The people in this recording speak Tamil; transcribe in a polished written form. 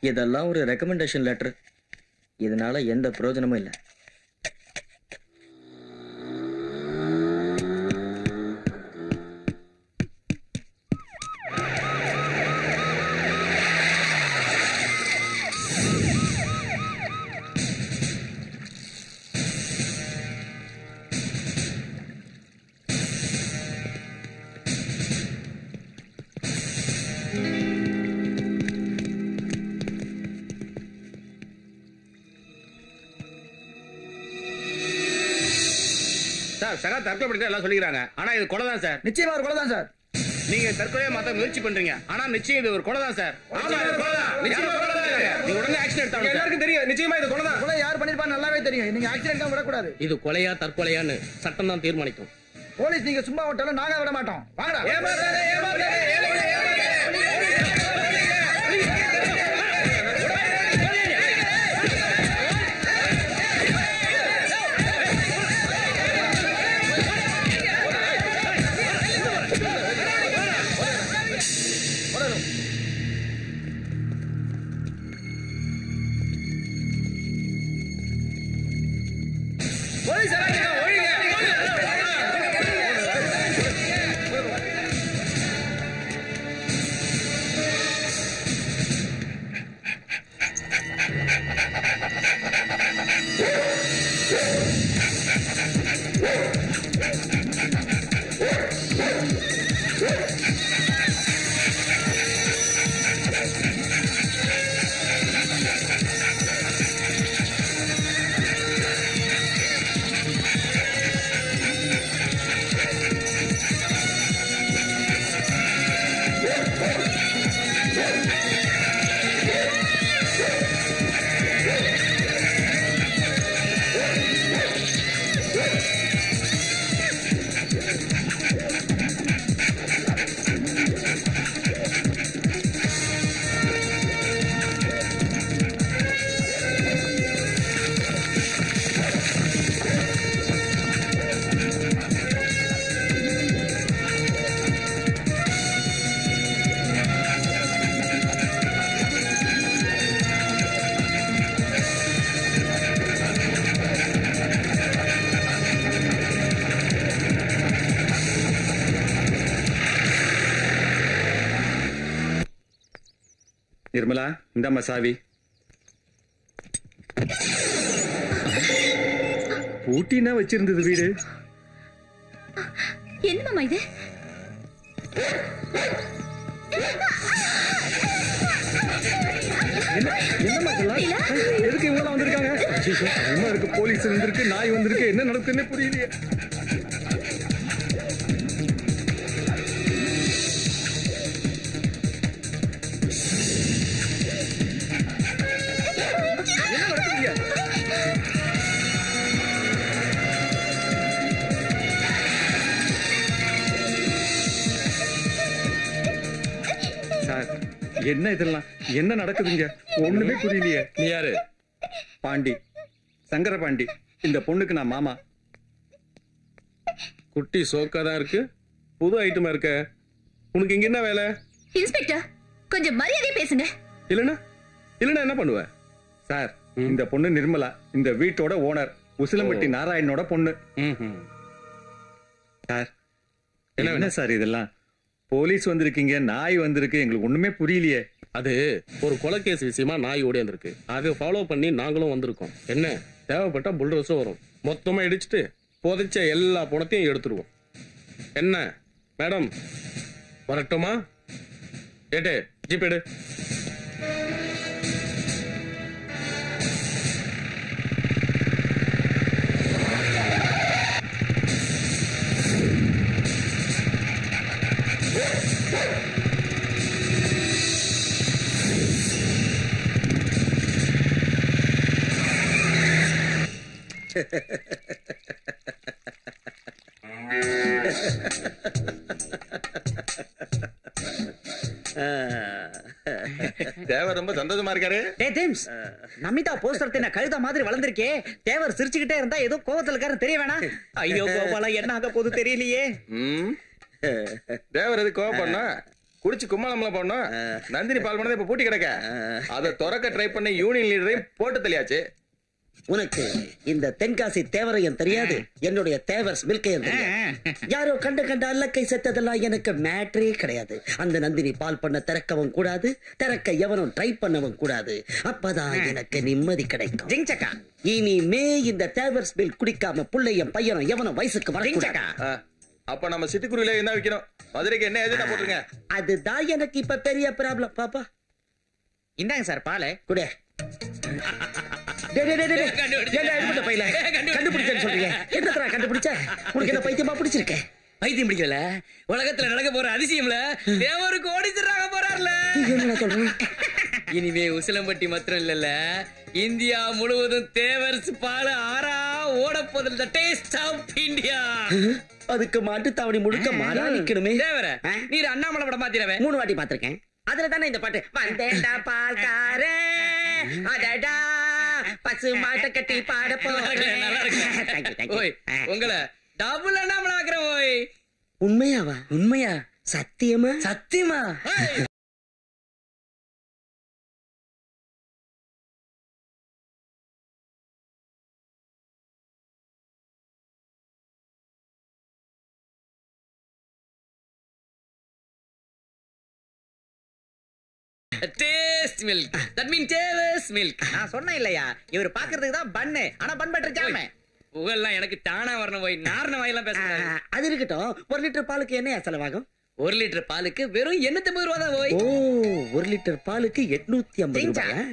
இதெல்லாம் ஒரு ரெக்கமெண்டேஷன் லெட்டர். இதனால எந்த பிரயோஜனமும் இல்லை. சகா தற்கொலை பண்ணி எல்லாம் சொல்லிக்கிறாங்க. ஆனா இது கொலை தான் சார். நிச்சயமா ஒரு கொலை தான் சார். நீங்க தற்கொலையை மாத்த முயற்சி பண்றீங்க. ஆனா நிச்சயம் இது ஒரு கொலை தான் சார். நீங்க உடனே ஆக்ஷன் எடுத்தாங்க. எல்லாருக்கும் தெரியும் நிச்சயமா இது கொலை தான். கொலை யார் பண்ணிருப்பான்னு நல்லாவே தெரியும். நீங்க ஆக்சிடென்ட் தான் விடக்கூடாது. இது கொலையா தற்கொலையான்னு சட்டம் தான் தீர்மானிக்கும். போலீஸ் நீங்க சும்மா விட்டாலும் நாங்க விட மாட்டோம். வாங்கடா. நிர்மலா, இந்தாம்மா சாவி. பூட்டினா வச்சிருந்தது வீடு. என்னம்மா இது? என்னம்மா எதுக்கு இவங்க வந்திருக்காங்க? இருக்கு, போலீஸ் வந்திருக்கு, நாய் வந்திருக்கு, என்ன நடக்குன்னு புரியலையே. என்ன இதெல்லாம் என்ன நடக்குதுங்க? ஒண்ணுமே புரியலையே. நீ யாரு? பாண்டி, சங்கர பாண்டி. இந்த பொண்ணுக்கு நான் மாமா. குட்டி சோக்காதான் இருக்கு, புது ஐட்டமா இருக்க. உனக்கு இங்க என்ன வேலை? இன்ஸ்பெக்டர், கொஞ்சம் மரியாதை பேசுங்க. இல்லனா இல்லனா என்ன பண்ணுவ? சார், இந்த பொண்ணு நிர்மலா, இந்த வீட்டோட ஓனர், உசிலம்பட்டி நாராயணனோட பொண்ணு. சார், என்ன சார் இதெல்லாம்? போலீஸ் வந்திருக்கீங்க, நாய் வந்திருக்கு, எங்களுக்கு ஒண்ணுமே புரியலையே. அது ஒரு கொலைகேஸ் விஷயமா நாய் ஓடியாந்துருக்கு. அதை ஃபாலோ பண்ணி நாங்களும் வந்திருக்கோம். என்ன தேவைப்பட்டா புல்டோசரும் வரும். மொத்தமா இடிச்சுட்டு புதைச்ச எல்லா பணத்தையும் எடுத்துருவோம். என்ன மேடம், வரட்டுமா? ஏட்டே ஜிப் எடு. தேவர் ரொம்ப சந்தோஷமா இருக்காரு. நமிதா போஸ்டர் தின்ன கழுத மாதிரி வளர்ந்திருக்கே. தேவர் சிரிச்சுக்கிட்டே இருந்தா ஏதோ கோவத்துல இருக்காரு தெரிய வேணாம். ஐயோ கோபாலா, என்ன ஆக போது தெரியலையே. தேவர் எது கோவம் பண்ணா? குடிச்சு கும்மாளம்லாம் பண்ணோம். நந்தினி பால் பண்ணதை இப்ப பூட்டி கிடக்க. அதை திறக்க ட்ரை பண்ண யூனியன் லீடரையும் போட்டு தெரியாச்சு. உனக்கு இந்த தென்காசி தேவரையும் தெரியாது, என்னுடைய தேவர்ஸ் மில்கையும் தெரியாது. யாரோ கண்ட அல்லக்கை செத்ததெல்லாம் எனக்கு மேட்ரே கிடையாது. அந்த நந்தினி பால் பண்ண திறக்கவும் கூடாது, திறக்க எவனும் ட்ரை பண்ணவும் கூடாது. அப்பதான் எனக்கு நிம்மதி கிடைக்கும். ஜிங்சக்கா இனிமே இந்த தேவர்ஸ் மில் குடிக்காம புள்ளையும் பையனும் எவனும் வயசுக்கு வரக்கூடாது. அப்ப நம்ம சிட்டுக்குருவில என்ன விக்கணும்? மதுரைக்கு என்ன ஏஜென்டா போட்டுருங்க. அதுதான் எனக்கு இப்ப பெரிய ப்ராப்ளம். பாப்பா இந்தாங்க சார் பால் குடே. கண்டுபிடிச்சேன்னு சொல்றீங்க, என்னத்தரா கண்டுபிடிச்ச? உனக்கு என்ன பைத்தியமா பிடிச்சிருக்க? பைத்தியம் பிடிக்கல, உலகத்துல நடக்க போற அதிசயம்ல தேவருக்கு ஓடிச்சிடுறாங்க போறாருல. என்ன சொல்றேன்? இனிமே உசிலம்பட்டி மாத்திரம் இல்லல்ல, இந்தியா முழுவதும் தேவர்ஸ் பால் ஆறா ஓட போதில் டேஸ்ட் ஆஃப் இந்தியா. அதுக்கு மாட்டு தாவணி முழுக்க மாறா நிக்கணுமே. தேவர நீர் அண்ணாமலை படம் மாத்திரவே 3 வாட்டி பாத்திருக்கேன். அதுல தானே இந்த பாட்டு வந்தேண்டா பால்காரே அடடா பசு மாட்டை கட்டி பாட போறேன். ஓய் உங்களை டபுள் அண்ணாமலை ஆக்குறேன். ஓய் உண்மையாவா? உண்மையா? சத்தியமா? சத்தியமா? டேஸ்ட் மில்க், தட் மீன் தேவர்ஸ் மில்க். நான் சொன்னேன் இல்லையா, இவர் பாக்குறதுக்கு தான் பண்ணு, ஆனா பன் பட்டர் ஜாம். புகழ்லாம் எனக்கு தானா வரணும். போய் நார்ன வாயெல்லாம் பேசுறேன். அது இருக்கட்டும். 1 லிட்டர் பாலுக்கு என்ன செலவாகும்? 1 லிட்டர் பாலுக்கு வெறும் 850 ரூபா தான். போய் 1 லிட்டர் பாலுக்கு 850 ரூபாயா?